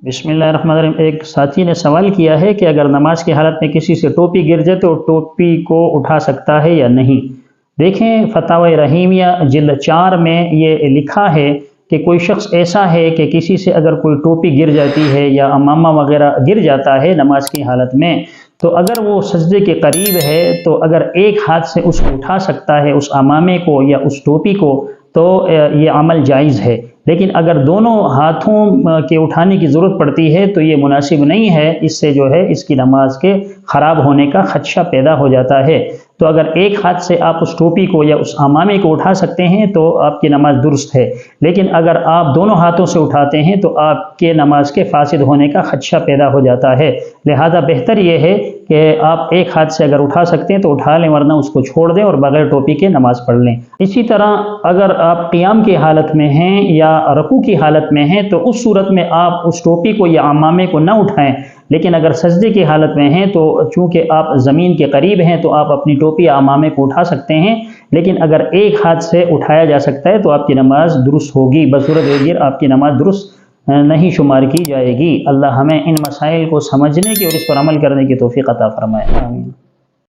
بسم اللہ الرحمن الرحیم۔ ایک ساتھی نے سوال کیا ہے کہ اگر نماز کی حالت میں کسی سے ٹوپی گر جائے تو ٹوپی کو اٹھا سکتا ہے یا نہیں؟ دیکھیں فتاوی رحیمیہ جلد 4 میں یہ لکھا ہے کہ کوئی شخص ایسا ہے کہ کسی سے اگر کوئی ٹوپی گر جاتی ہے یا امامہ وغیرہ گر جاتا ہے نماز کی حالت میں، تو اگر وہ سجدے کے قریب ہے تو اگر ایک ہاتھ سے اس کو اٹھا سکتا ہے اس امامے کو یا اس ٹوپی کو، تو یہ عمل جائز ہے۔ لیکن اگر دونوں ہاتھوں کے اٹھانے کی ضرورت پڑتی ہے تو یہ مناسب نہیں ہے، اس سے جو ہے اس کی نماز کے خراب ہونے کا خدشہ پیدا ہو جاتا ہے۔ تو اگر ایک ہاتھ سے آپ اس ٹوپی کو یا اس امامے کو اٹھا سکتے ہیں تو آپ کی نماز درست ہے، لیکن اگر آپ دونوں ہاتھوں سے اٹھاتے ہیں تو آپ کے نماز کے فاسد ہونے کا خدشہ پیدا ہو جاتا ہے۔ لہذا بہتر یہ ہے کہ آپ ایک ہاتھ سے اگر اٹھا سکتے ہیں تو اٹھا لیں، ورنہ اس کو چھوڑ دیں اور بغیر ٹوپی کے نماز پڑھ لیں۔ اسی طرح اگر آپ قیام کی حالت میں ہیں یا رکوع کی حالت میں ہیں تو اس صورت میں آپ اس ٹوپی کو یا امامے کو نہ اٹھائیں، لیکن اگر سجدے کی حالت میں ہیں تو چونکہ آپ زمین کے قریب ہیں تو آپ اپنی ٹوپی یا امامے کو اٹھا سکتے ہیں، لیکن اگر ایک ہاتھ سے اٹھایا جا سکتا ہے تو آپ کی نماز درست ہوگی، بصورت دیگر آپ کی نماز درست نہیں شمار کی جائے گی۔ اللہ ہمیں ان مسائل کو سمجھنے کی اور اس پر عمل کرنے کی توفیق عطا فرمائے، آمین۔